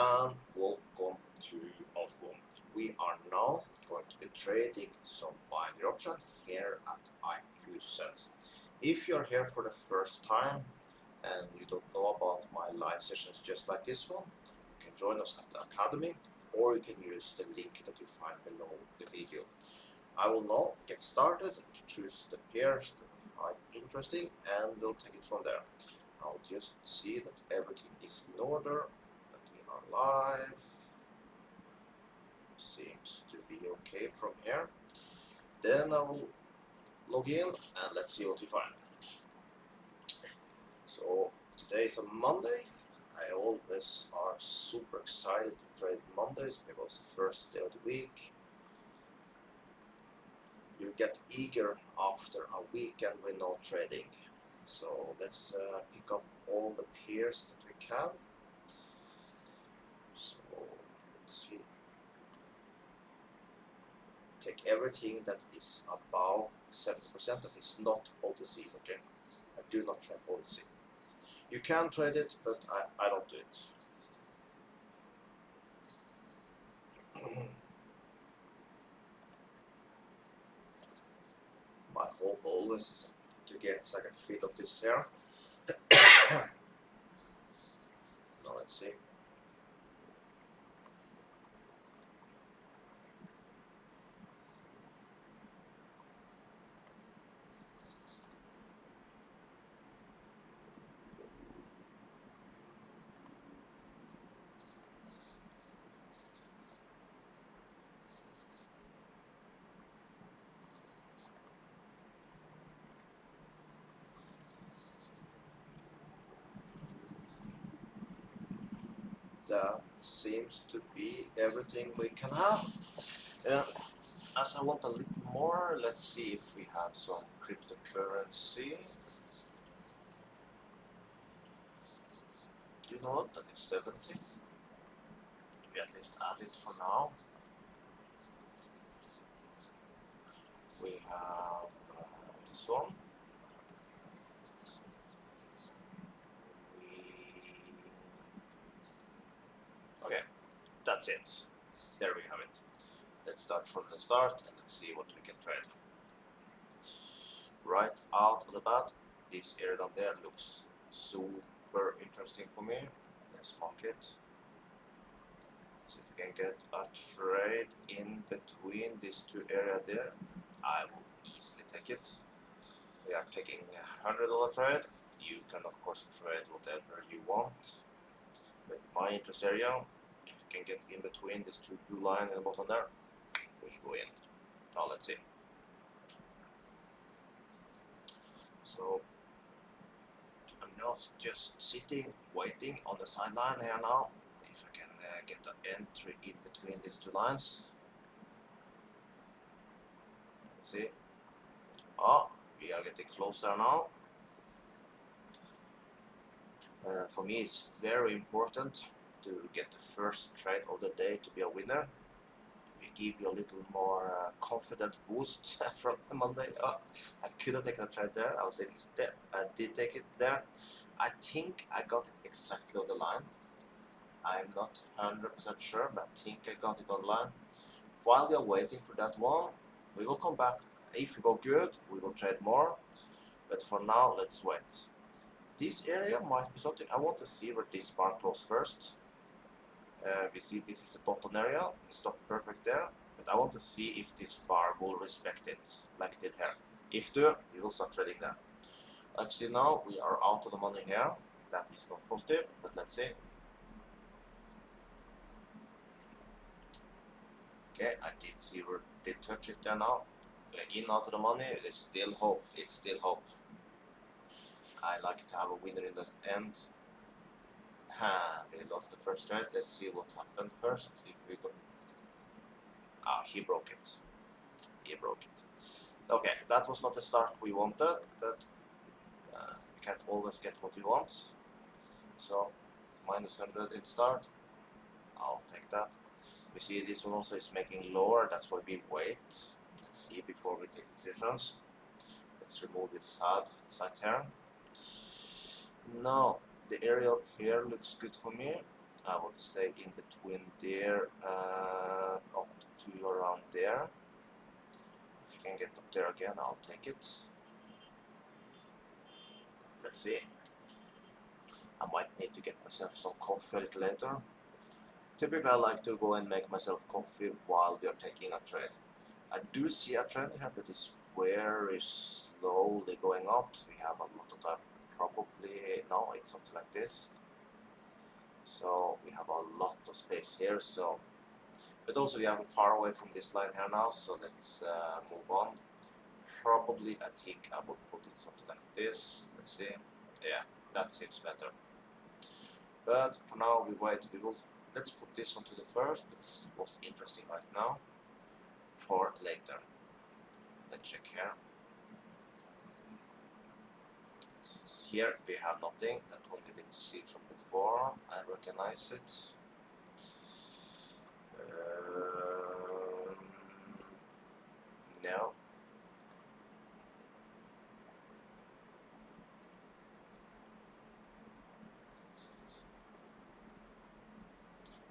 and welcome to Alpha. We are now going to be trading some binary option here at IQSense. If you're here for the first time and you don't know about my live sessions just like this one, you can join us at the Academy, or you can use the link that you find below the video. I will now get started to choose the pairs that I find interesting, and we'll take it from there. I'll just see that everything is in order, that we are live. Seems to be okay from here. Then I will log in and let's see what we find. So today is a Monday. I always are super excited to trade Mondays because the first day of the week. You get eager after a weekend with no trading. So let's pick up all the pairs that we can. So let's see. Take everything that is above 70% that is not OTC, okay? I do not trade OTC. You can trade it, but I don't do it. My hope always is to get so I can fill up this here. Now let's see. That seems to be everything we can have. As I want a little more, let's see if we have some cryptocurrency. You know what? That is 70. We at least add it for now. We have this one. Okay, that's it. There we have it. Let's start from the start and let's see what we can trade. Right out of the bat, this area down there looks super interesting for me. Let's mark it. So if we can get a trade in between these two areas there, I will easily take it. We are taking a $100 trade. You can of course trade whatever you want. But my interest area, if you can get in between these two blue lines at the bottom there, we go in. Now let's see. So I'm now just sitting, waiting on the sideline here now. If I can get an entry in between these two lines. Let's see. Oh, we are getting closer now. For me, it's very important to get the first trade of the day to be a winner. We give you a little more confident boost from Monday. Oh, I could have taken a trade there. I was little there. I did take it there. I think I got it exactly on the line. I'm not 100% sure, but I think I got it on line. While we are waiting for that one, we will come back. If we go good, we will trade more. But for now, let's wait. This area might be something. I want to see where this bar closes first. We see this is the bottom area. It stopped perfect there. But I want to see if this bar will respect it, like it did here. If do, we will start trading there. Let's see now, we are out of the money here. That is not positive, but let's see. Okay, I did see where they touch it there now. We're in out of the money. There's still hope. It's still hope. I like to have a winner in the end. We lost the first trade. Let's see what happened first. If we go, he broke it. He broke it. Okay, that was not the start we wanted, but we can't always get what we want. So minus 100 in start. I'll take that. We see this one also is making lower. That's why we wait. Let's see before we take decisions. Let's remove this side here. Now the area up here looks good for me. I would say in between there up to around there. If you can get up there again, I'll take it. Let's see. I might need to get myself some coffee a little later. Typically I like to go and make myself coffee while we are taking a trade. I do see a trend here, but it's very slowly going up, so we have a lot of time. Probably, no, it's something like this. So we have a lot of space here, so, but also we are far away from this line here now, so let's move on. Probably, I think I would put it something like this. Let's see. Yeah, that seems better. But for now, we wait. Let's put this one to the first because it's the most interesting right now. For later. Let's check here. Here we have nothing. That one we didn't see from before. I recognize it. No.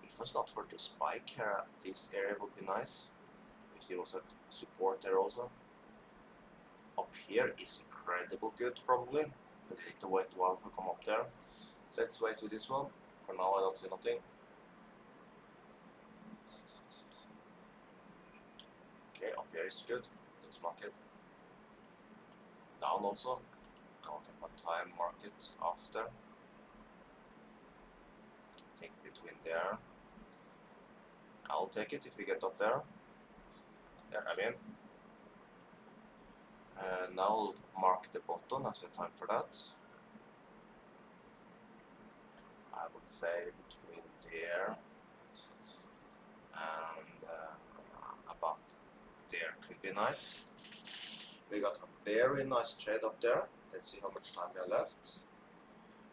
If it was not for the spike here, this area would be nice. You see also support there also. Up here is incredible good probably, but we need to wait a while to come up there. Let's wait with this one. For now I don't see nothing. Okay, up here is good. Let's mark it. Down also. I'll take my time, mark it after. Take between there. I'll take it if we get up there. There, I mean. Now I'll mark the bottom as a time for that. I would say between there and about there could be nice. We got a very nice trade up there. Let's see how much time we have left.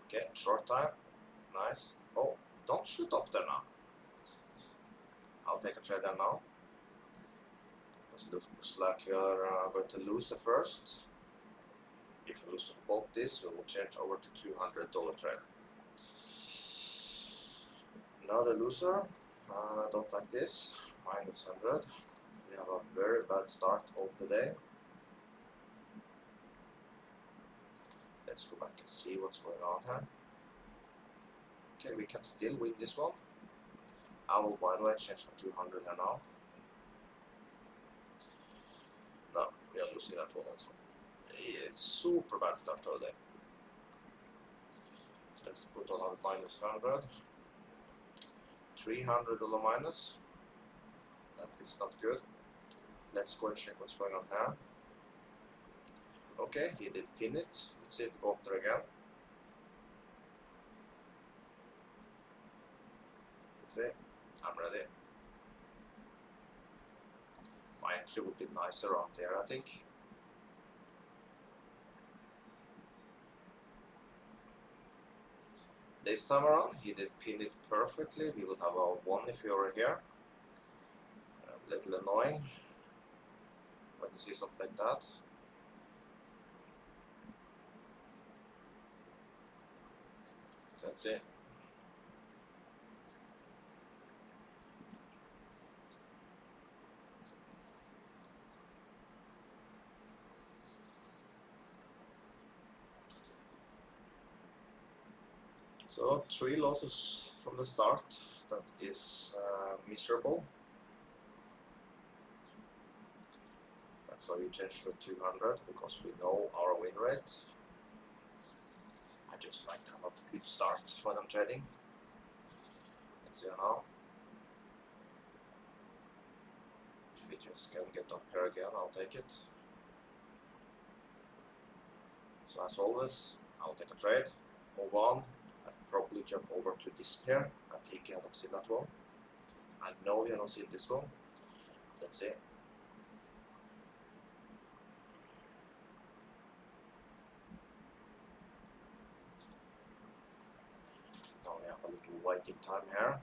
Okay, short time. Nice. Oh, don't shoot up there now. I'll take a trade there now. It looks like you're going to lose the first. If you lose both this, we will change over to $200 trade. Now the loser. I don't like this. Minus 100. We have a very bad start of the day. Let's go back and see what's going on here. Okay, we can still win this one. I will, by the way, change for 200 here now. No, we are losing that one also. It's super bad start of the day. Let's put on our minus 100. $300 minus. That is not good. Let's go and check what's going on here. Okay, he did pin it. Let's see if we go up there again. Let's see. I'm ready. My entry would be nice around there, I think. This time around, he did pin it perfectly. We would have a 1 if we were here. A little annoying when you see something like that. Let's see. So 3 losses from the start. That is miserable. That's why we changed for 200 because we know our win rate. I just like to have a good start when I'm trading. Let's see now. If we just can get up here again, I'll take it. So as always, I'll take a trade, move on. I'll probably jump over to this pair. I think you have not seen that one. I know you have not seen this one. Let's see. Now we have a little waiting time here.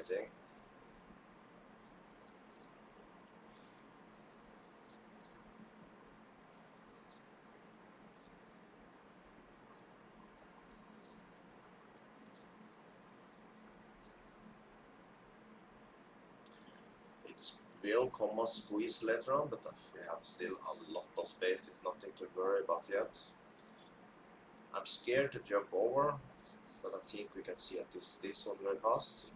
waiting. It will come a squeeze later on, but we have still a lot of space. It's nothing to worry about yet. I'm scared to jump over, but I think we can see at this one very fast.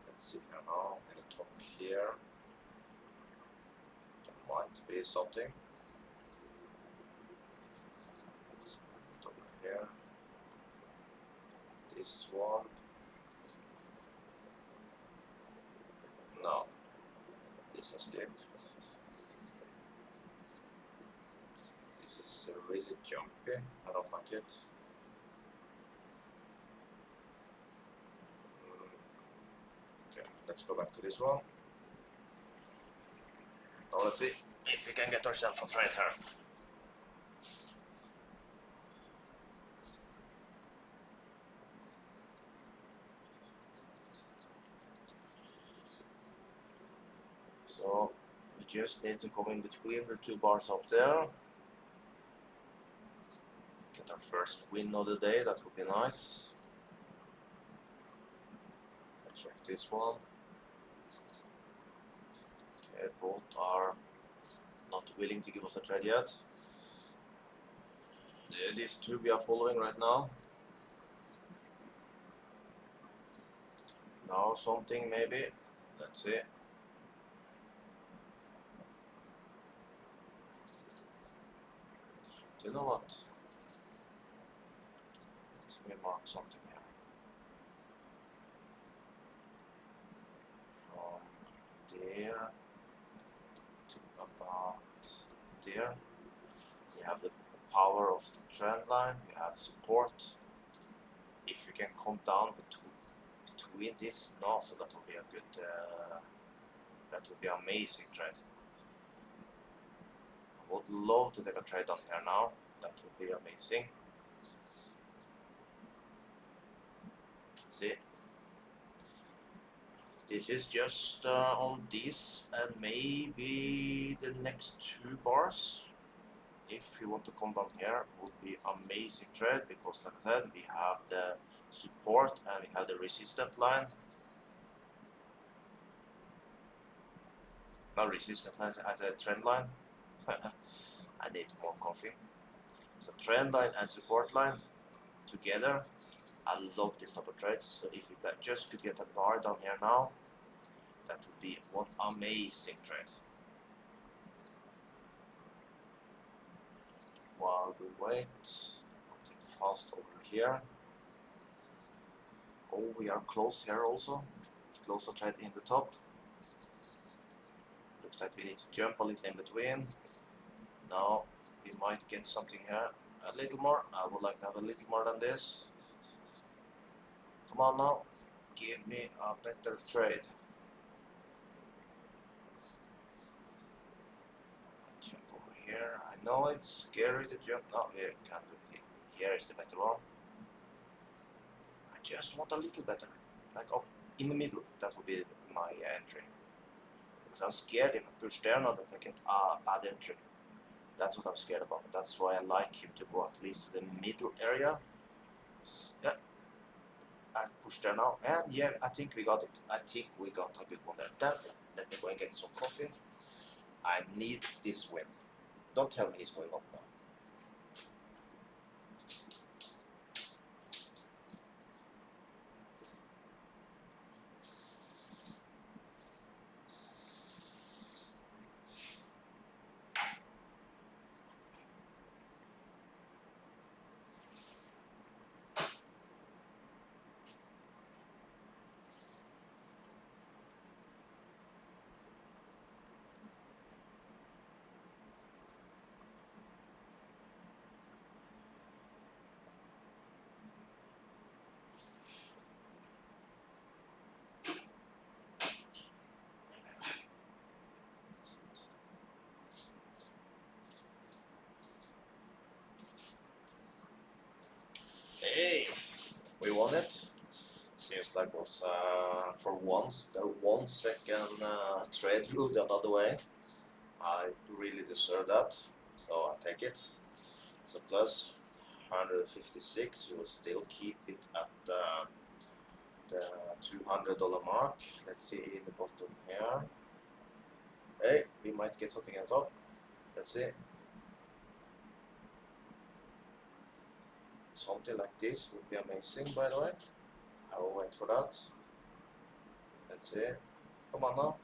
Let's see here now, in the top here. There might be something. Let's put it over here. This one. No. This escaped. This is really jumpy. I don't like it. Okay, let's go back to this one. Now let's see if we can get ourselves a trade here. So we just need to come in between the two bars up there. Get our first win of the day, that would be nice. Let's check this one. Okay, both are not willing to give us a trade yet. These two we are following right now. Now something maybe. Let's see. Do you know what? Let me mark something here. From there to about there. We have the power of the trend line. We have support. If we can come down between this, no, so that will be a good. That would be an amazing trade. I would love to take a trade on here now. That would be amazing. Let's see. This is just on this and maybe the next two bars. If you want to come down here, would be amazing trade because, like I said, we have the support and we have the resistant line. Not resistant line, as a trend line. I need more coffee. So trend line and support line together. I love this type of trades. So if we just could get a bar down here now, that would be one amazing trade. While we wait, I'll take fast over here. Oh, we are close here also. Close a trade in the top. Looks like we need to jump a little in between. Now we might get something here. A little more. I would like to have a little more than this. Come on now. Give me a better trade. Jump over here. I know it's scary to jump. No, we can do it. Here is the better one. I just want a little better. Like up in the middle. That would be my entry. Because I'm scared if I push there now that I get a bad entry. That's what I'm scared about. That's why I like him to go at least to the middle area. Yeah. I pushed there now. And yeah, I think we got it. I think we got a good one there. Then let me go and get some coffee. I need this win. Don't tell me he's going up now. Hey, we won it. It's like was for once the 1 second trade rule the other way. I really deserve that, so I take it. So plus 156, we will still keep it at the $200 mark. Let's see in the bottom here. Hey, we might get something on top. Let's see. Something like this would be amazing, by the way. I will wait for that. Let's see. Come on now.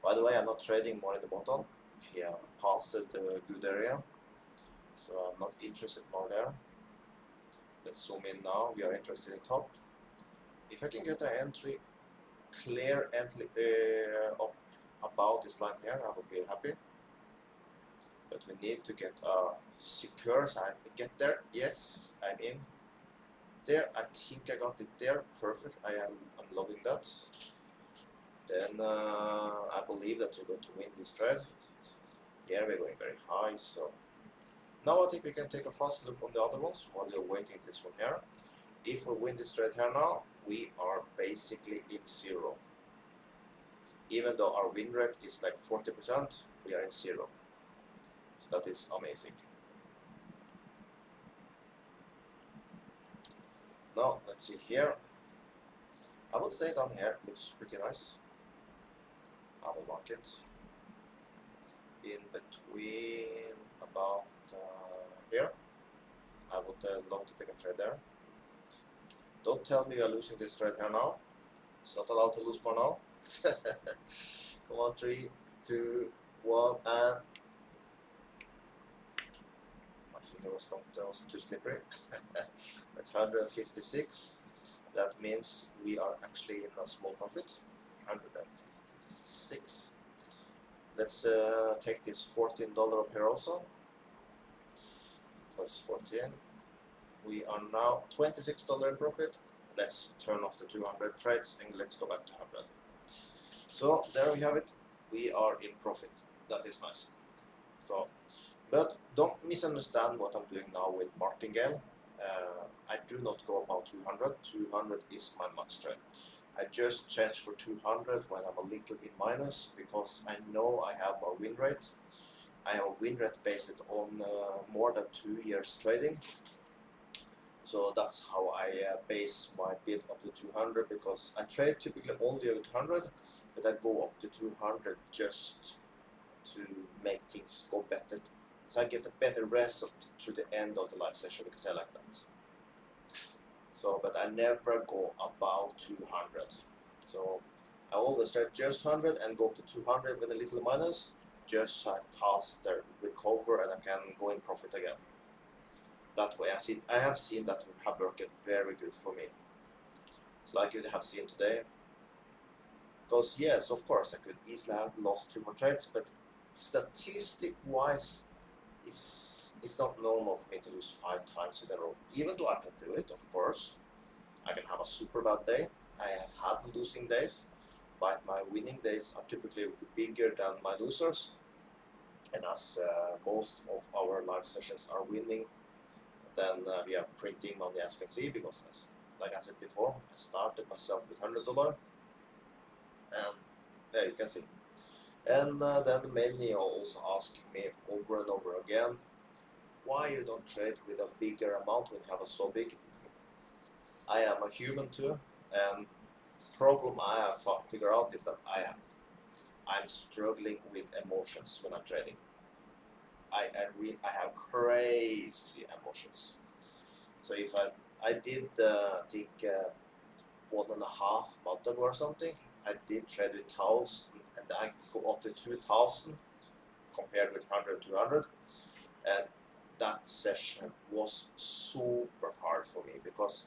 By the way, I'm not trading more in the bottom. We have passed the good area, so I'm not interested more there. Let's zoom in now. We are interested in top. If I can get an entry, clear entry up about this line here, I will be happy. But we need to get a secure sign. Get there. Yes, I'm in. There, I think I got it there. Perfect. I'm loving that. Then I believe that we're going to win this trade. Here we're going very high, so now I think we can take a fast look on the other ones while you're waiting this one here. If we win this trade here now, we are basically in zero. Even though our win rate is like 40%, we are in zero. So that is amazing. Now let's see here. I would say down here looks pretty nice. I will mark it in between about here. I would love to take a trade there. Don't tell me you are losing this trade here now. It's not allowed to lose more now. Come on, 3, 2, 1, and my finger was not too slippery. At 156, that means we are actually in a small profit. 156. Let's take this $14 up here also. Plus 14. We are now $26 in profit. Let's turn off the 200 trades and let's go back to 100. So there we have it. We are in profit. That is nice. So, but don't misunderstand what I'm doing now with martingale. I do not go about 200. 200 is my max trade. I just change for 200 when I'm a little in minus because I know I have a win rate. I have a win rate based on more than 2 years trading. So that's how I base my bid up to 200 because I trade typically only with 100, but I go up to 200 just to make things go better. So I get a better result through the end of the live session because I like that. So, but I never go above 200. So I always trade just 100 and go up to 200 with a little minus, just so I faster recover and I can go in profit again. That way, I have seen that have worked very good for me. It's like you have seen today. Because yes, of course, I could easily have lost 2 more trades, but statistic-wise, it's not normal for me to lose 5 times in a row. Even though I can do it, of course, I can have a super bad day. I have had losing days, but my winning days are typically bigger than my losers. And as most of our live sessions are winning, then we are printing money, as you can see, because like I said before, I started myself with $100, and there you can see. And then many are also asking me over and over again, why you don't trade with a bigger amount when you have a so big. I am a human too, and problem I have figured out is that I'm struggling with emotions when I'm trading. I have crazy emotions. So if I did think 1.5 months ago or something, I did trade with 1,000 and I go up to 2,000 compared with 100, 200, and that session was super hard for me because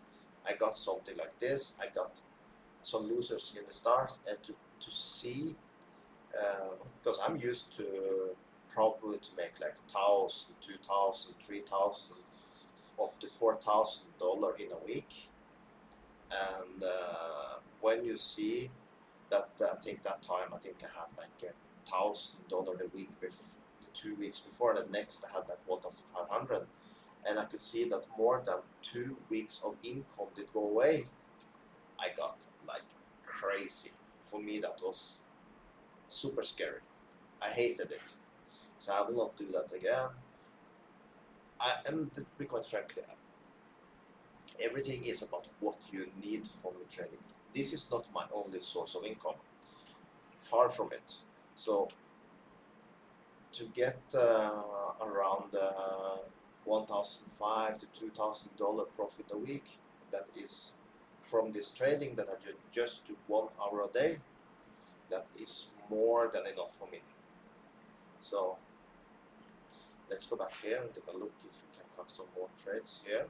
I got something like this. I got some losers in the start, and to see because I'm used to probably to make like 1,000, 2,000, 3,000, up to $4,000 in a week, and when you see that, I think that time I had like $1,000 a week the 2 weeks before. The next I had like 1,500. and I could see that more than 2 weeks of income did go away. I got like crazy. For me, that was super scary. I hated it, so I will not do that again. And to be quite frankly, everything is about what you need from your trading. This is not my only source of income. Far from it. So to get around $1,500 to $2,000 profit a week, that is from this trading that I just do 1 hour a day, that is more than enough for me. So let's go back here and take a look if we can have some more trades here.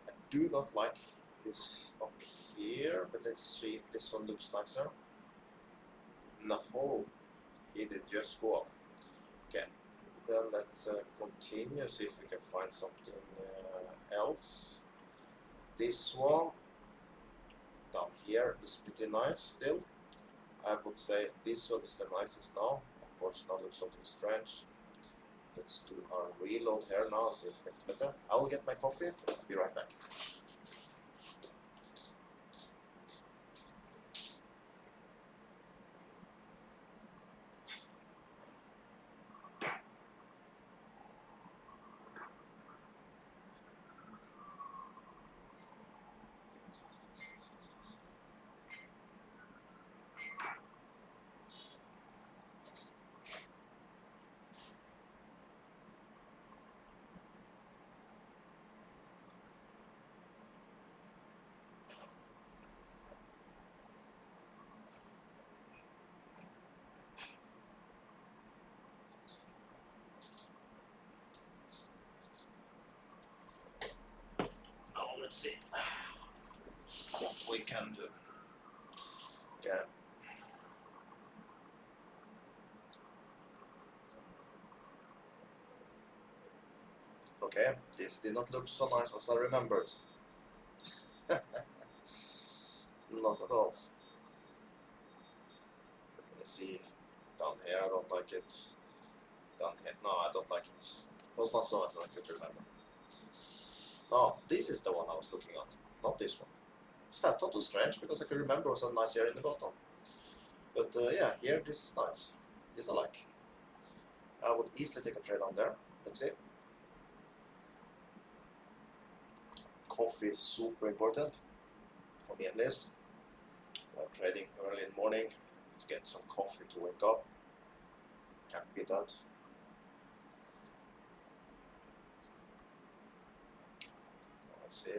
I do not like this up here, but let's see if this one looks nicer. No, it did just go up. Okay, then let's continue, see if we can find something else. This one down here is pretty nice still. I would say this one is the nicest now. Of course, now looks something strange. Let's do our reload here now, see if it gets better. I will get my coffee, be right back. Now let's see what we can do. Okay. Okay, this did not look so nice as I remembered. Not at all. Let me see. Down here, I don't like it. Down here, no, I don't like it. It was not so much as I could remember. No, this is the one I was looking at, not this one. I thought it was strange because I could remember it was a nice here in the bottom. But yeah, here this is nice. This I like. I would easily take a trade on there. Let's see. Coffee is super important, for me at least. I'm trading early in the morning to get some coffee to wake up. Can't beat that. Let's see.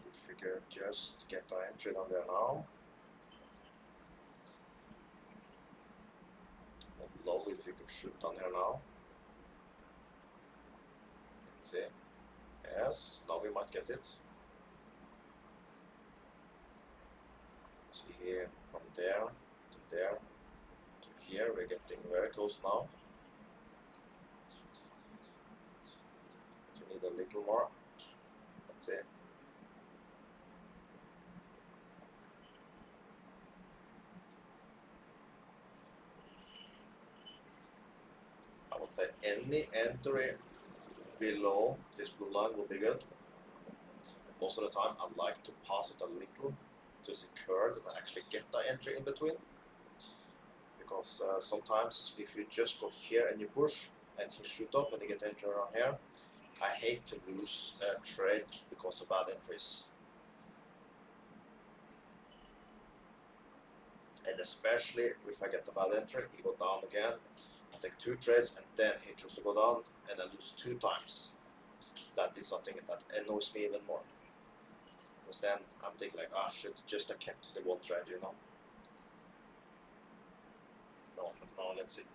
If we could just get our entry down there now. I'd love if you could shoot down here now. Let's see. Yes, now we might get it. See here, from there to there to here, we're getting very close now. We need a little more. Let's see. I would say any entry below this blue line will be good. Most of the time I like to pass it a little to secure that I actually get the entry in between. Because sometimes if you just go here and you push and you shoot up and you get entry around here, I hate to lose a trade because of bad entries. And especially if I get a bad entry, he go down again, I take 2 trades and then he chooses to go down and I lose 2 times. That is something that annoys me even more. Because then I'm thinking like, I should just have kept the 1 trade, you know. No, but now let's see.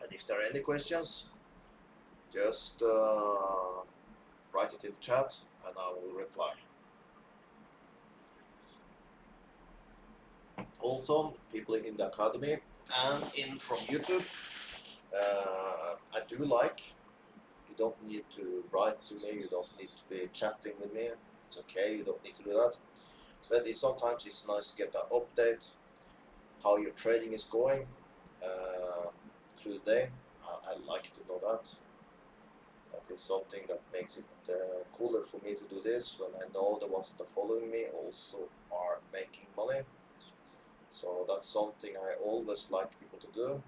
And if there are any questions, just write it in the chat and I will reply. also people in the academy and in from YouTube. I do like. You don't need to write to me. You don't need to be chatting with me. It's okay. You don't need to do that. But sometimes it's nice to get an update how your trading is going through the day. I like to know that. That is something that makes it cooler for me to do this when I know the ones that are following me also are making money. So that's something I always like people to do.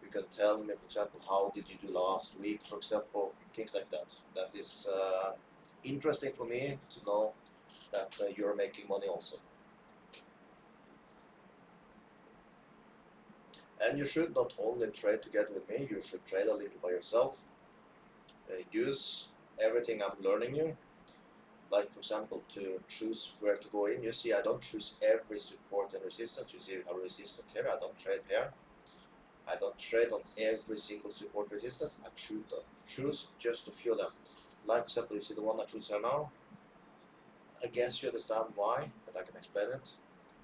You can tell me, for example, how did you do last week, for example, things like that. That is interesting for me to know that you're making money also. And you should not only trade together with me, you should trade a little by yourself. Use everything I'm learning you. Like, for example, to choose where to go in. You see, I don't choose every support and resistance. You see, a resistance here, I don't trade here. I don't trade on every single support resistance. I choose just a few of them. Like, for example, you see the one I choose here now. I guess you understand why, but I can explain it.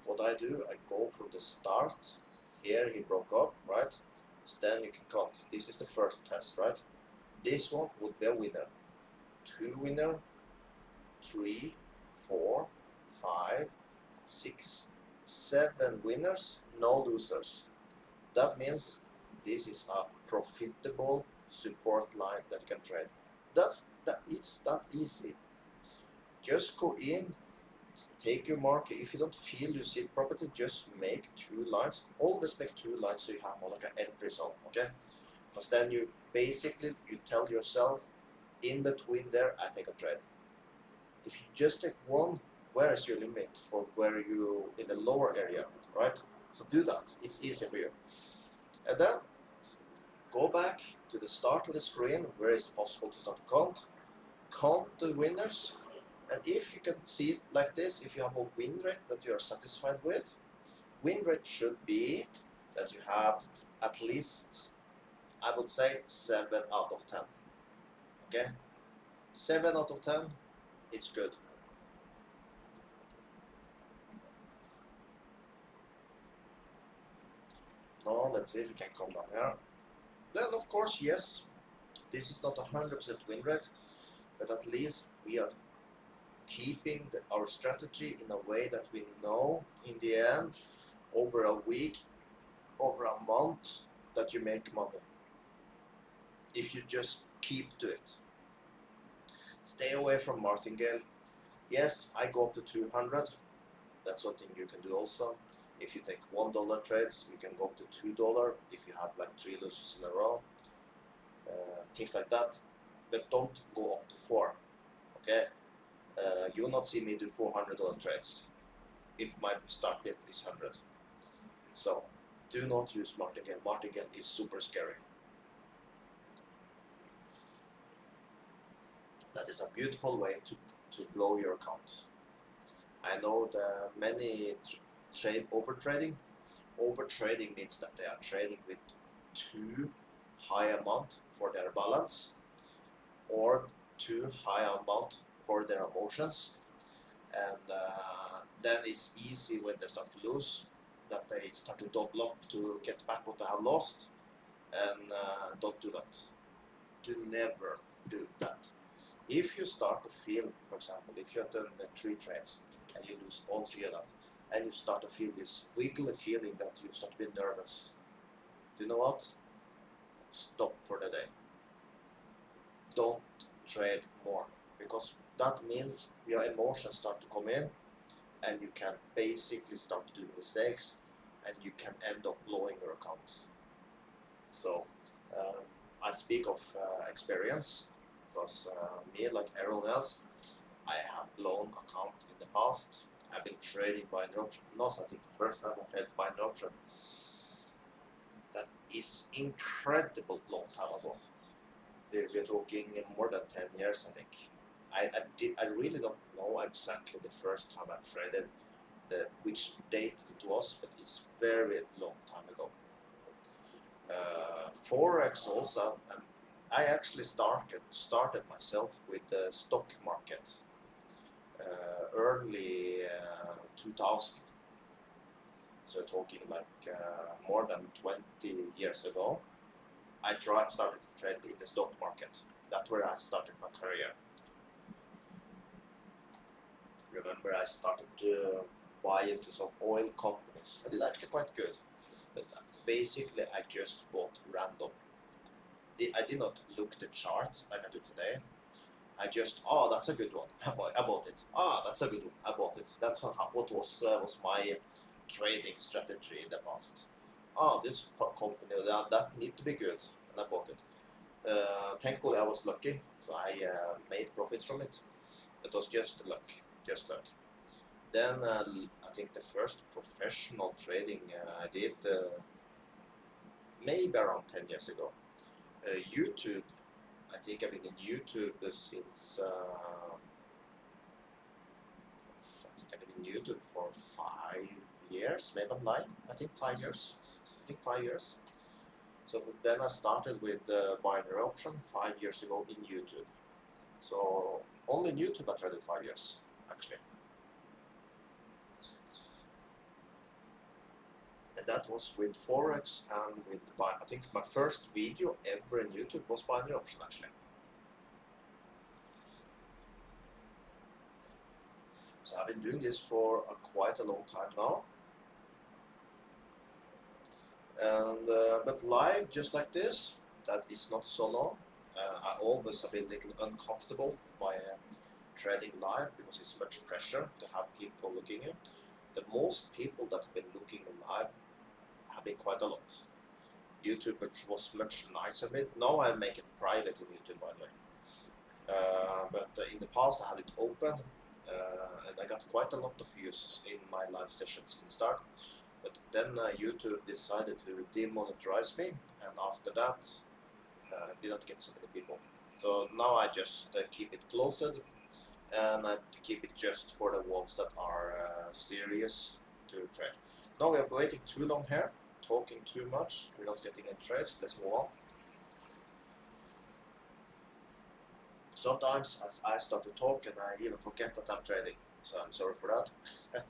What I do, I go from the start. Here he broke up, right? So then you can count. This is the first test, right? This one would be a winner. 2 winner, 3, 4, 5, 6, 7 winners, no losers. That means this is a profitable support line that you can trade. It's that easy. Just go in, take your market. If you don't feel you see it properly, just make 2 lines. Always make 2 lines so you have more like an entry zone, okay? Because then you basically you tell yourself, in between there I take a trade. If you just take one, where is your limit for where you in the lower area, right? So do that. It's easy for you. And then go back to the start of the screen where it's possible to start to count the winners. And if you can see it like this, if you have a win rate that you are satisfied with, win rate should be that you have at least, I would say, 7 out of 10. Okay? 7 out of 10, it's good. Now let's see if we can come down here. Then of course, yes, this is not a 100% win rate, but at least we are keeping our strategy in a way that we know in the end, over a week, over a month, that you make money. If you just keep to it. Stay away from martingale. Yes, I go up to 200. That's something you can do also. If you take $1 trades, you can go up to $2 if you have like 3 losses in a row. Things like that. But don't go up to 4. Okay? You will not see me do $400 trades if my start bid is 100. So do not use martingale. Martingale is super scary. That is a beautiful way to blow your account. I know there are many trade overtrading. Overtrading means that they are trading with too high amount for their balance or too high amount for their emotions, and then it's easy when they start to lose that they start to double up to get back what they have lost, and don't do that. Do never do that. If you start to feel, for example, if you have done 3 trades and you lose all 3 of them, and you start to feel this wiggly feeling that you start to be nervous, do you know what? Stop for the day. Don't trade more, because that means your emotions start to come in and you can basically start to do mistakes and you can end up blowing your account. So I speak of experience, because me, like everyone else, I have blown account in the past. I've been trading binary option. I think the first time I traded binary option, that is incredible long time ago. We're talking more than 10 years, I think. I really don't know exactly the first time I traded, which date it was, but it's very long time ago. Forex also, and I actually started myself with the stock market early 2000. So talking like more than 20 years ago, I started to trade in the stock market. That's where I started my career. Remember, I started to buy into some oil companies. I did actually quite good, but basically I just bought random. I did not look the chart like I do today. I just, oh, that's a good one. I bought it. Ah, that's a good one. I bought it. That's what was my trading strategy in the past. Oh, this company that need to be good, and I bought it. Thankfully, I was lucky, so I made profit from it. It was just luck, just luck. Then I think the first professional trading I did maybe around 10 years ago. YouTube. I think I've been in YouTube since. I think I've been in YouTube for 5 years. Maybe I'm lying. I think 5 years. I think 5 years. So then I started with the binary option 5 years ago in YouTube. So only in YouTube I traded 5 years actually. And that was with Forex and with I think my first video ever in YouTube was binary option actually. So I've been doing this for quite a long time now. And but live just like this, that is not so long. I always have been a little uncomfortable by trading live because it's much pressure to have people looking at. The most people that have been looking live have been quite a lot. YouTube was much nicer with. Now I make it private in YouTube, by the way. But in the past I had it open, and I got quite a lot of views in my live sessions in the start. But then YouTube decided to demonetize me, and after that did not get so many people. So now I just keep it closed, and I keep it just for the ones that are serious to trade. Now we are waiting too long here, talking too much, we're not getting any trades. Let's move on. Sometimes I start to talk and I even forget that I'm trading, so I'm sorry for that. I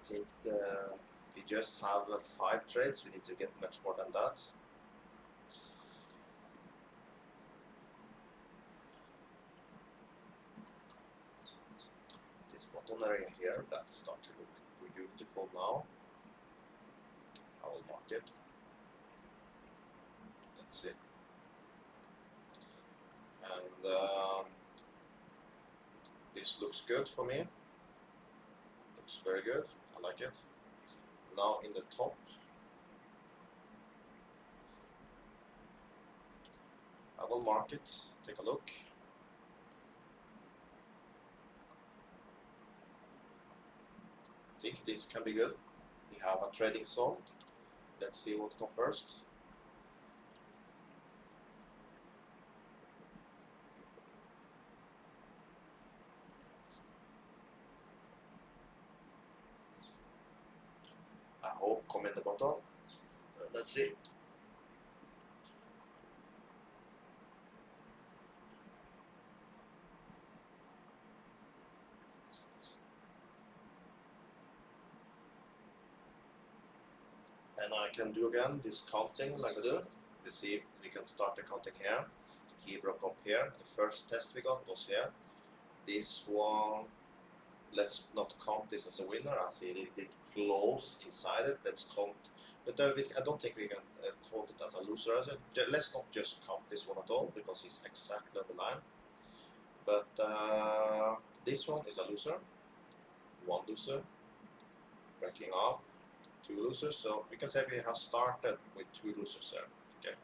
think we just have 5 trades, we need to get much more than that. This bottom area here, that starts to look beautiful now. I will mark it. Let's see. And this looks good for me. Looks very good. I like it. Now in the top, I will mark it. Take a look. I think this can be good. We have a trading zone. Let's see what comes first. I hope come in the bottom. Let's see. And I can do again this counting like I do. Let's see if we can start the counting here. He broke up here. The first test we got was here. This one, let's not count this as a winner. I see it did close inside it. Let's count. But I don't think we can count it as a loser. Let's not just count this one at all because it's exactly on the line. But this one is a loser. One loser. Breaking up. 2 losers, so we can say we have started with 2 losers there. Okay,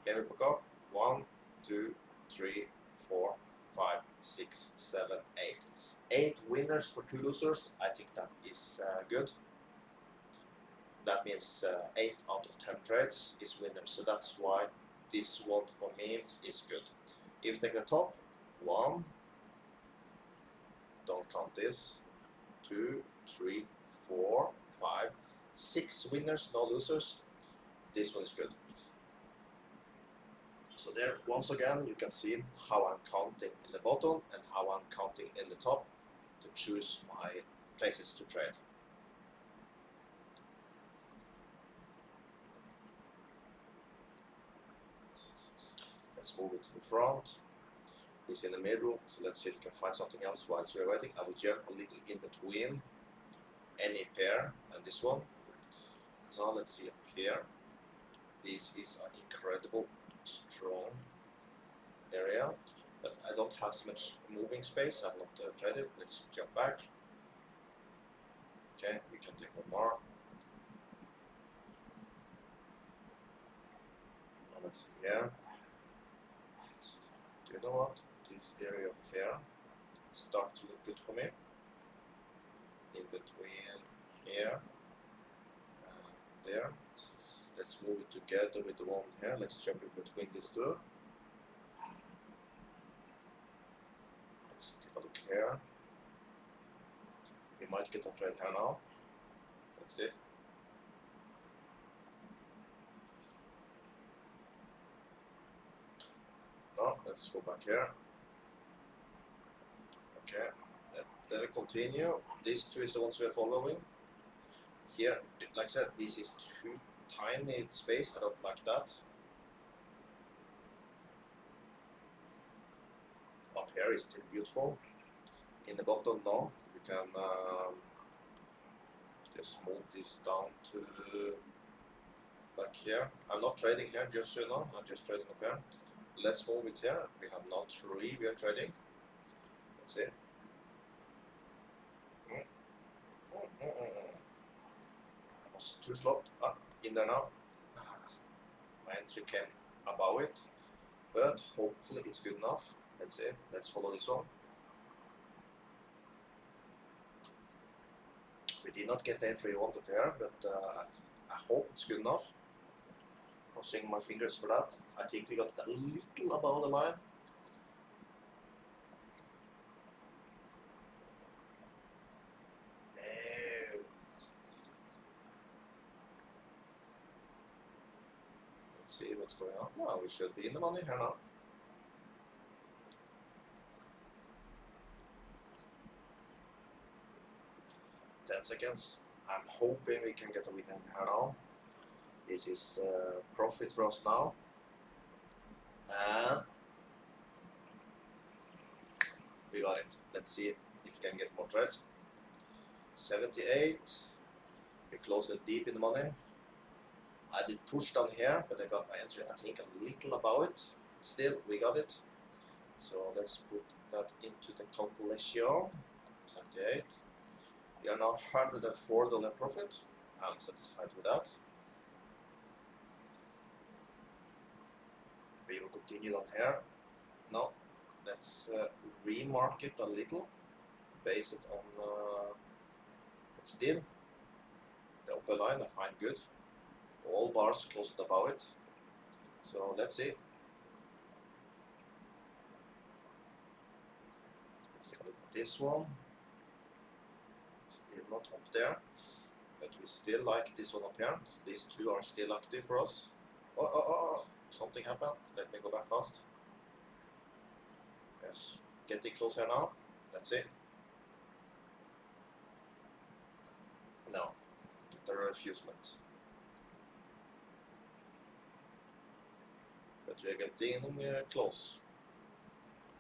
here we broke up 1, 2, 3, 4, 5, 6, 7, 8. 8 winners for 2 losers. I think that is good. That means 8 out of 10 trades is winners. So that's why this one for me is good. If you take the top, 1, don't count this, 2, 3, 4, 5, 6 winners, no losers. This one is good. So there, once again, you can see how I'm counting in the bottom and how I'm counting in the top to choose my places to trade. Let's move it to the front. It's in the middle, so let's see if we can find something else whilst we're waiting. I will jump a little in between any pair and this one. Now let's see up here. This is an incredible strong area, but I don't have so much moving space. I've not traded. Let's jump back. Okay, we can take one more. Now let's see here. Do you know what? This area up here starts to look good for me. In between here and there. Let's move it together with the one here. Let's jump in between these two. Let's take a look here. We might get a trade here now. Let's see. No, let's go back here. Okay, then we continue. These two is the ones we are following. Here, like I said, this is too tiny space. I don't like that. Up here is still beautiful. In the bottom now, you can just move this down to back here. I'm not trading here, just so you know. I'm just trading up here. Let's move it here. We have now 3 we are trading. Let's see. I was too slow. In there now. My entry came above it, but hopefully it's good enough. Let's see. Let's follow this one. We did not get the entry we wanted here, but I hope it's good enough. Crossing my fingers for that. I think we got it a little above the line. No. Let's see what's going on. Well, we should be in the money here now. Seconds. I'm hoping we can get a winner here now. This is profit for us now. And we got it. Let's see if we can get more trades. 78. We closed it deep in the money. I did push down here, but I got my entry, I think, a little above it. Still, we got it. So let's put that into the calculation. 78. We are now $104 profit. I'm satisfied with that. We will continue down here. Now, let's remark it a little, base it on, but still, the upper line I find good. All bars closed above it. So let's see. Let's take a look at this one. Still not up there, but we still like this one up here. So these two are still active for us. Oh, something happened. Let me go back fast. Yes, getting closer now. Let's see. No, get a refusement. But we're getting close.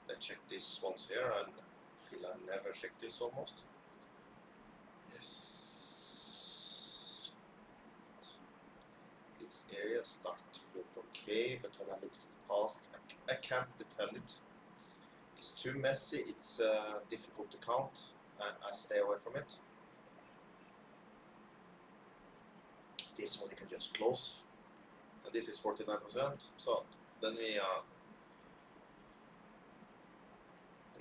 Let's check these ones here. I feel I've never checked this almost. Yes. This area starts to look okay, but when I look to the past, I can't defend it. It's too messy, it's difficult to count, and I stay away from it. This one you can just close, and this is 49%, so then we are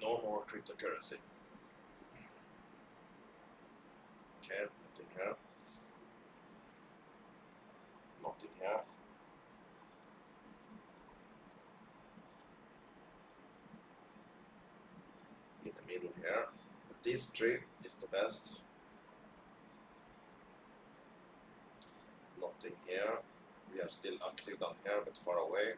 no more cryptocurrency. Okay, nothing here. Nothing here. In the middle here. But this tree is the best. Nothing here. We are still active down here, but far away.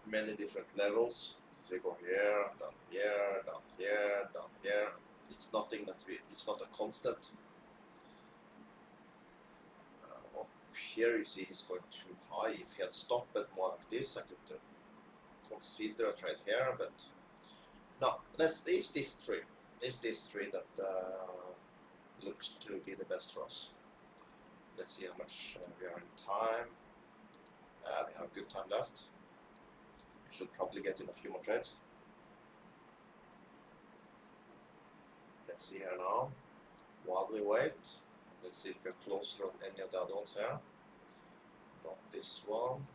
many different levels. So you go here, down here, down here, down here. It's nothing that it's not a constant. Up here you see he's going too high. If he had stopped at more like this, I could consider a trade here, but no, it's this tree. It's this tree that looks to be the best for us. Let's see how much we are in time. We have good time left. We should probably get in a few more trades. Let's see here now. While we wait, let's see if we're closer on any of the other ones here. Not this one.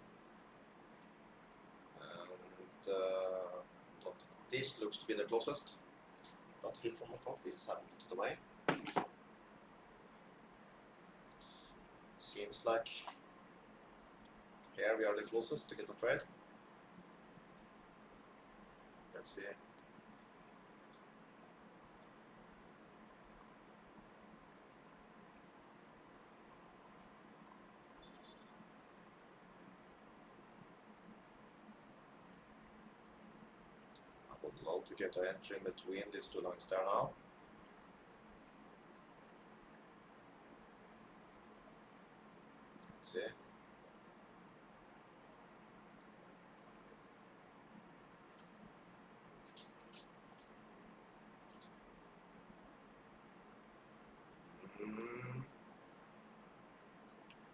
And this looks to be the closest. Don't feel from the coffee, it's having put it away. Seems like here we are the closest to get a trade. Let's see. I would love to get an entry in between these two lines there now. Let's see.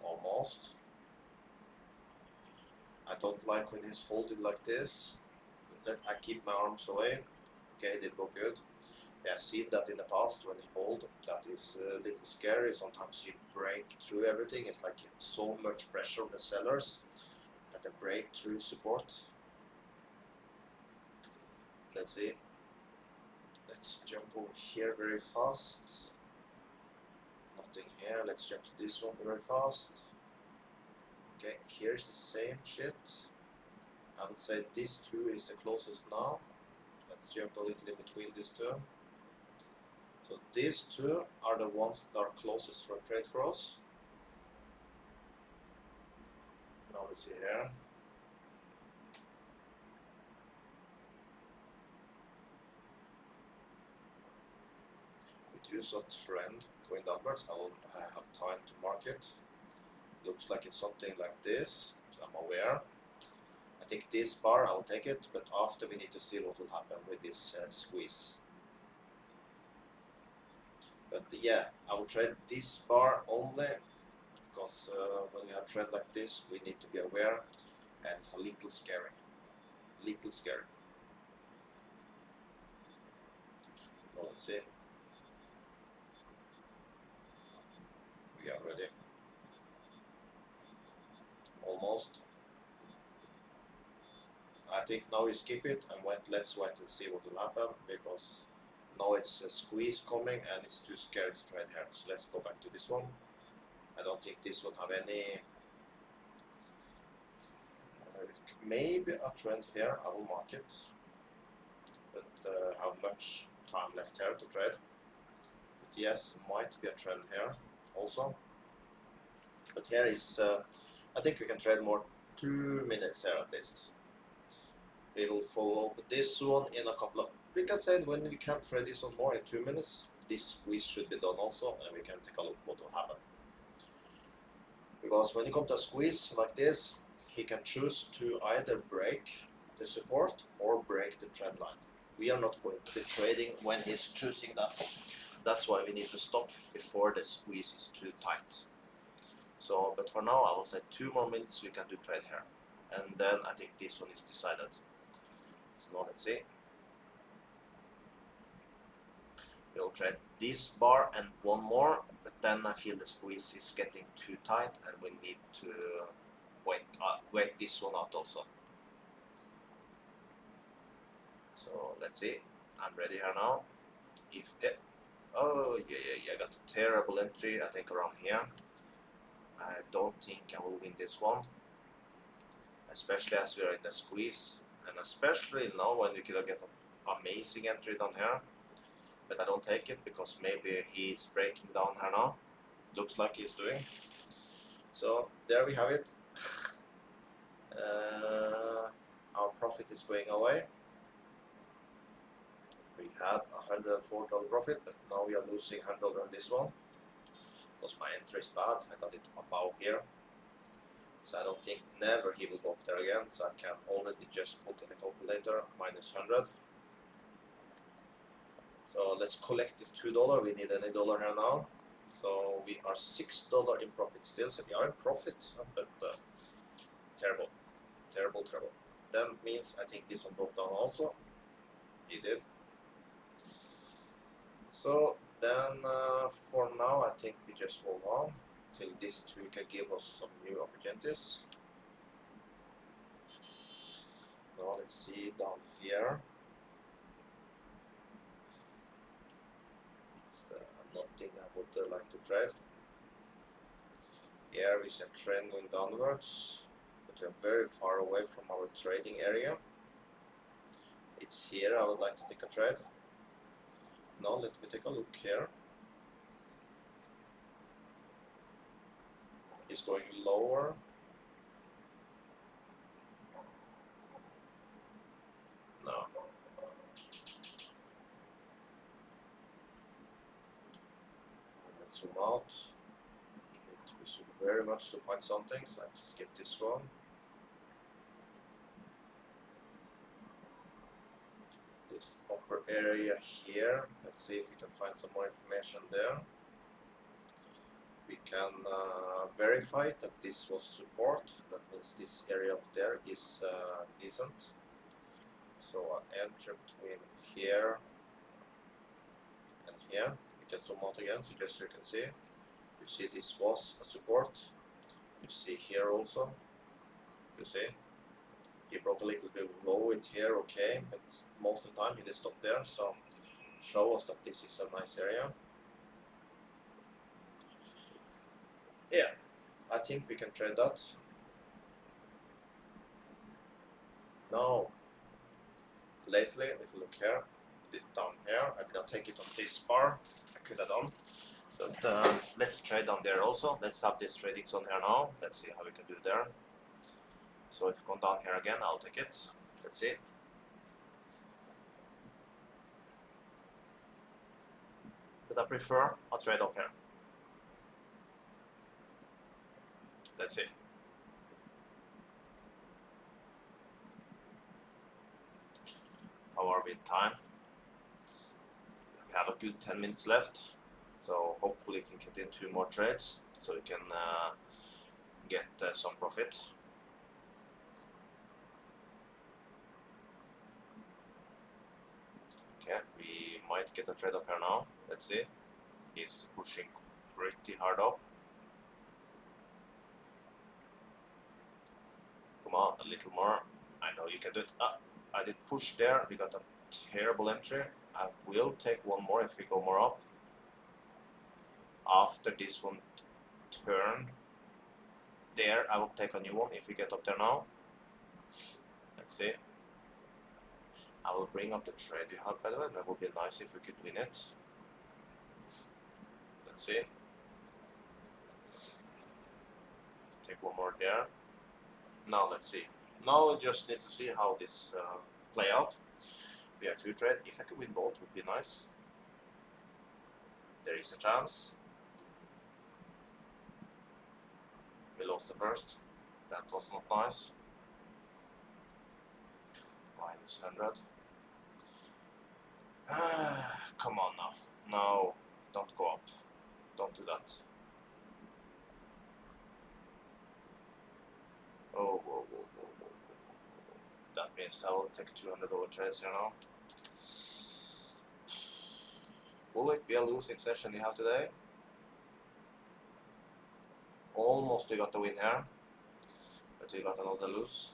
Almost. I don't like when he's holding like this. I keep my arms away. Okay, did go good. I've seen that in the past when he hold. That is a little scary. Sometimes you break through everything. It's like so much pressure on the sellers that they break through support. Let's see. Let's jump over here very fast. Nothing here. Let's jump to this one very fast. Okay, here's the same shit. I would say this two is the closest now. Let's jump a little in between these two. So these two are the ones that are closest for a trade for us. Now let's see here. We do a trend going downwards. I have time to mark it. Looks like it's something like this. So I'm aware. I think this bar, I'll take it, but after we need to see what will happen with this squeeze. But yeah, I will trade this bar only, because when you have trade like this, we need to be aware, and it's a little scary. Little scary. Well, let's see. We are ready. Almost. I think now we skip it and let's wait and see what will happen, because now it's a squeeze coming and it's too scary to trade here. So let's go back to this one. I don't think this will have any... maybe a trend here, I will mark it. But have much time left here to trade. But yes, might be a trend here also. But here is... I think we can trade more 2 minutes here at least. We will follow this one in a couple of... We can say when we can trade this one more in 2 minutes, this squeeze should be done also, and we can take a look what will happen. Because when you come to a squeeze like this, he can choose to either break the support or break the trend line. We are not going to be trading when he's choosing that. That's why we need to stop before the squeeze is too tight. So, but for now, I will say 2 more minutes we can do trade here. And then I think this one is decided. So now let's see. We'll trade this bar and one more, but then I feel the squeeze is getting too tight and we need to wait this one out also. So let's see. I'm ready here now. Oh yeah, I got a terrible entry, I think around here. I don't think I will win this one, especially as we are in the squeeze, and especially now when we could get an amazing entry down here. But I don't take it because maybe he's breaking down here now. Looks like he's doing. So there we have it. Our profit is going away. We had $104 profit, but now we are losing $100 on this one because my entry is bad. I got it above here, so I don't think never he will go up there again. So I can already just put in the calculator minus 100. So let's collect this $2. We need any dollar here now. So we are $6 in profit still. So we are in profit, but terrible, terrible, terrible. That means I think this one broke down also. It did. So then for now I think we just move on till this two can give us some new opportunities. Now let's see down here. It's nothing I would like to trade. Here we see a trend going downwards, but we are very far away from our trading area. It's here I would like to take a trade. Now let me take a look here. It's going lower. No. Let's zoom out. Need to zoom very much to find something, so I skip this one. This upper area here, let's see if we can find some more information there. We can verify that this was support. That means this area up there is decent. So I enter between here and here. We can zoom out again, so just so you can see. You see this was a support. You see here also. You see. He broke a little bit low it here, okay, but most of the time he did stop there, so show us that this is a nice area. Yeah, I think we can trade that. Now, lately, if you look here, down here, I did not take it on this bar, I could have done, but let's trade down there also. Let's have this trading zone here now. Let's see how we can do there. So if you come down here again, I'll take it. Let's see. But I prefer a trade up here. Let's see. How are we in time? We have a good 10 minutes left. So hopefully we can get in 2 more trades so we can get some profit. Okay, we might get a trade up here now. Let's see. He's pushing pretty hard up. Come on, a little more. I know you can do it. I did push there. We got a terrible entry. I will take one more if we go more up. After this one turn there, I will take a new one if we get up there now. Let's see. I will bring up the trade you have, by the way. That would be nice if we could win it. Let's see. Take one more there. Now let's see. Now we just need to see how this play out. We have 2 trades. If I could win both, would be nice. There is a chance. We lost the first. That was not nice. Minus 100. Come on now. No, don't go up. Don't do that. Oh, whoa, whoa, whoa, whoa. That means I will take $200 trades here now. Will it be a losing session we have today? Almost we got the win here, but we got another lose.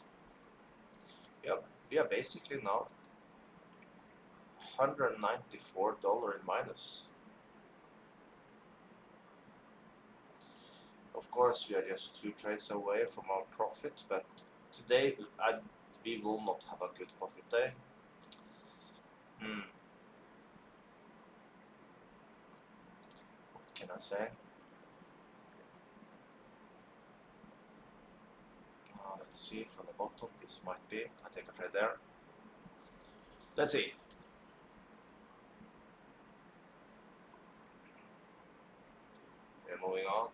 Yep, we are basically now $194 in minus. Of course, we are just 2 trades away from our profit, but today we will not have a good profit day. What can I say? Let's see from the bottom. This might be. I take a trade there. Let's see. We're moving on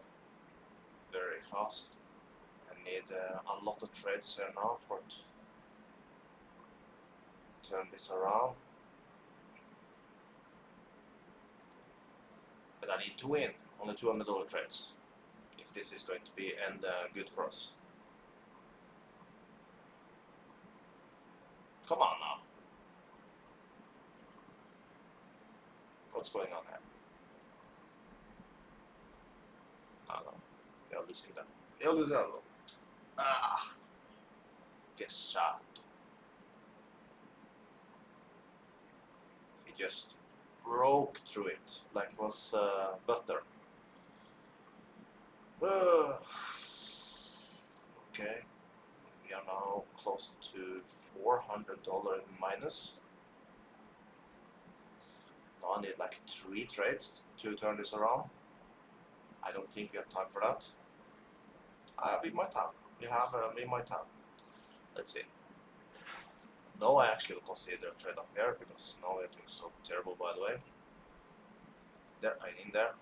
very fast. I need a lot of trades here now for to turn this around. But I need to win on the $200 trades if this is going to be good for us. Come on now. What's going on here? No, they are losing that. They are losing that. Ah, get shot. He just broke through it like it was butter. Okay, we are now close to $400 minus. Now I need like 3 trades to turn this around. I don't think we have time for that. We might have. We might have. Let's see. No, I actually will consider a trade up here because now we're doing so terrible, by the way. There, I'm in there.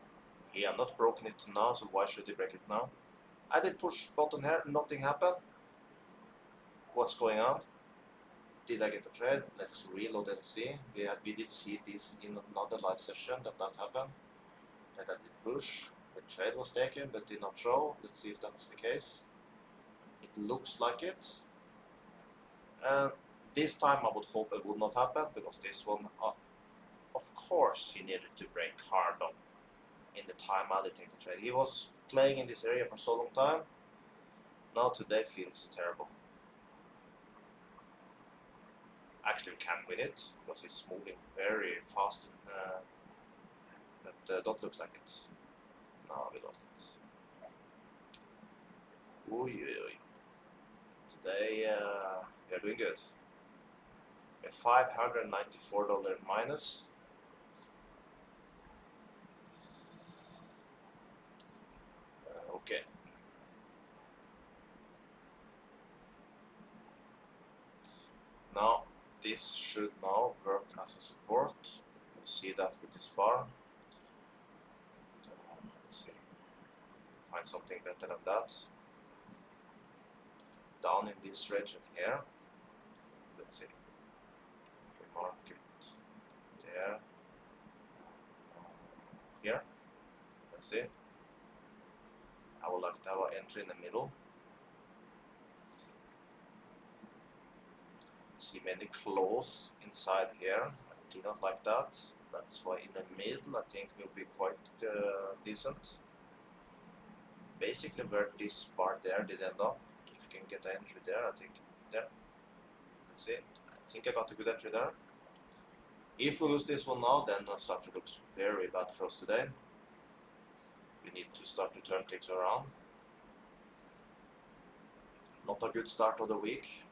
He have not broken it now, so why should he break it now? I did push button here, nothing happened. What's going on? Did I get a trade? Let's reload and see. We did see this in another live session that happened. That I did push. The trade was taken but did not show. Let's see if that's the case. It looks like it. And this time I would hope it would not happen because this one, of course, he needed to break hard on in the time I did take the trade. He was playing in this area for so long time. Now today feels terrible. Actually, we can win it because he's moving very fast. But don't look like it. No, we lost it. Oy. Today we are doing good. We're $594 minus. Okay. Now this should now work as a support. We'll see that with this bar. Let's see. Find something better than that. Down in this region here. Let's see. If we mark it there. Here. Let's see. I would like to have an entry in the middle. I see many claws inside here. I do not like that. That's why in the middle I think will be quite decent. Basically where this bar there did end up. If you can get an entry there, I think there. Let's see. I think I got a good entry there. If we lose this one now, then the structure looks very bad for us today. We need to start to turn things around. Not a good start of the week.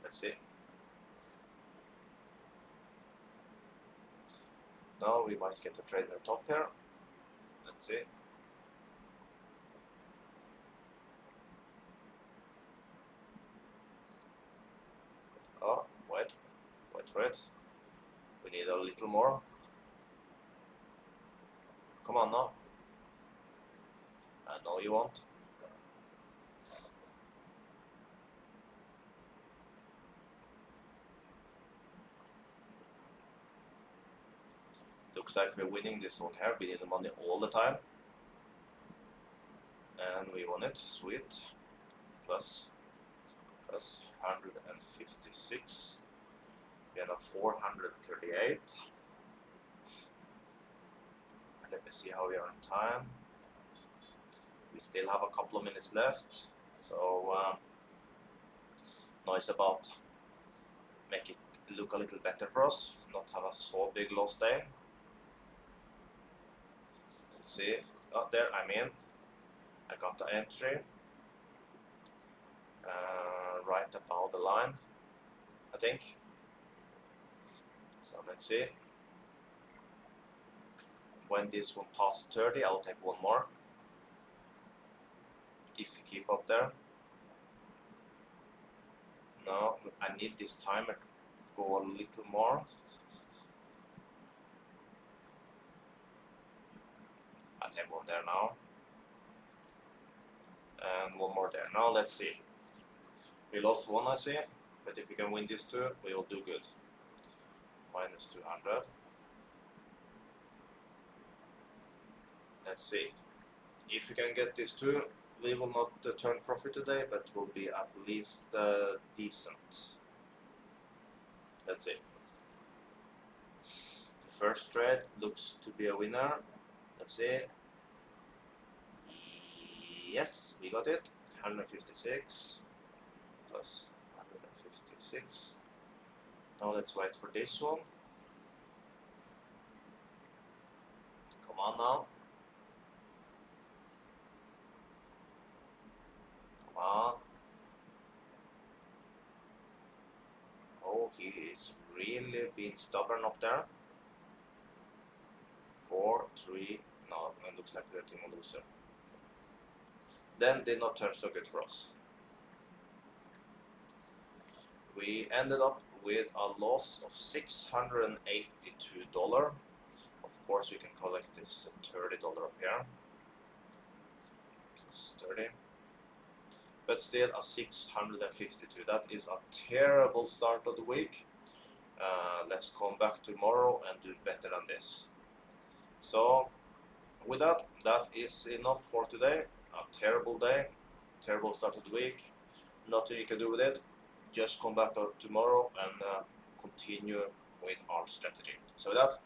Let's see. Now we might get a trade in the top here. Let's see. Oh, wait for it. We need a little more. Come on now. I know you want. Looks like we're winning this one here. We need the money all the time. And we won it. Sweet. Plus 156. We have a 438. Let me see how we are on time. We still have a couple of minutes left. So now it's about make it look a little better for us. Not have a so big loss day. Let's see. Oh, there I'm in. I got the entry. Right above the line, I think. So let's see. When this one passes 30, I'll take one more. If you keep up there. No, I need this timer to go a little more. I take one there now. And one more there. Now let's see. We lost one, I see. But if we can win these two, we will do good. Minus 200. Let's see. If we can get these two, we will not turn profit today, but will be at least decent. Let's see. The first trade looks to be a winner. Let's see. Yes, we got it. 156 plus 156. Now let's wait for this one. Come on now. Come on. Oh, he is really being stubborn up there. 4, 3. No, it looks like we're getting a loser. Then did not turn so good for us. We ended up with a loss of $682. Of course, we can collect this $30 up here. Plus 30. But still a 652. That is a terrible start of the week. Let's come back tomorrow and do better than this. So with that, that is enough for today. A terrible day, terrible start of the week. Nothing you can do with it. Just come back tomorrow and continue with our strategy. So with that,